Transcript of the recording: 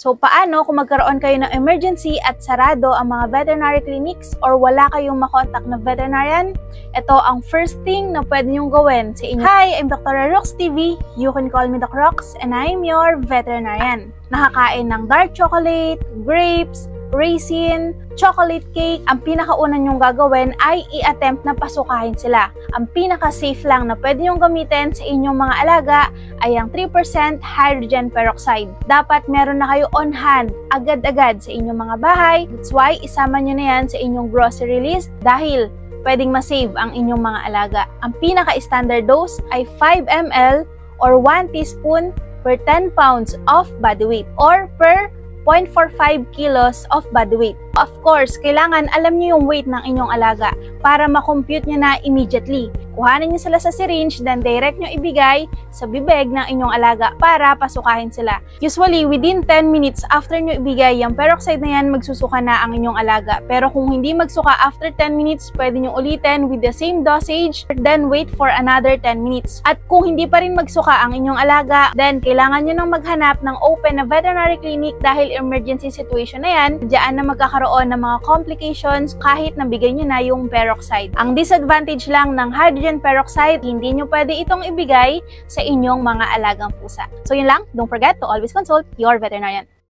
So, paano kung magkaroon kayo ng emergency at sarado ang mga veterinary clinics or wala kayong makontak na veterinarian? Ito ang first thing na pwede nyong gawin sa inyo. Hi, I'm Dr. Rox TV. You can call me Doc Rox and I'm your veterinarian. Nakakain ng dark chocolate, grapes, raisin, chocolate cake, ang pinakauna nyong gagawin ay i-attempt na pasukahin sila. Ang pinaka-safe lang na pwede nyong gamitin sa inyong mga alaga ay ang 3% hydrogen peroxide. Dapat meron na kayo on hand agad-agad sa inyong mga bahay. That's why isama nyo na yan sa inyong grocery list dahil pwedeng masave ang inyong mga alaga. Ang pinaka-standard dose ay 5 ml or 1 teaspoon per 10 pounds of body weight or per 0.45 kilos of body weight. Of course, kailangan alam niyo yung weight ng inyong alaga para ma-compute niyo na immediately. Kuhanin niyo sila sa syringe, then direct niyo ibigay sa bibig ng inyong alaga para pasukahin sila. Usually, within 10 minutes after niyo ibigay yung peroxide na yan, magsusuka na ang inyong alaga. Pero kung hindi magsuka after 10 minutes, pwede niyo ulitin with the same dosage, then wait for another 10 minutes. At kung hindi pa rin magsuka ang inyong alaga, then kailangan niyo nang maghanap ng open na veterinary clinic dahil emergency situation na yan, diyan na magkakaroon ng mga complications kahit nabigay nyo na yung peroxide. Ang disadvantage lang ng hydrogen peroxide, hindi nyo pwede itong ibigay sa inyong mga alagang pusa. So yun lang, don't forget to always consult your veterinarian.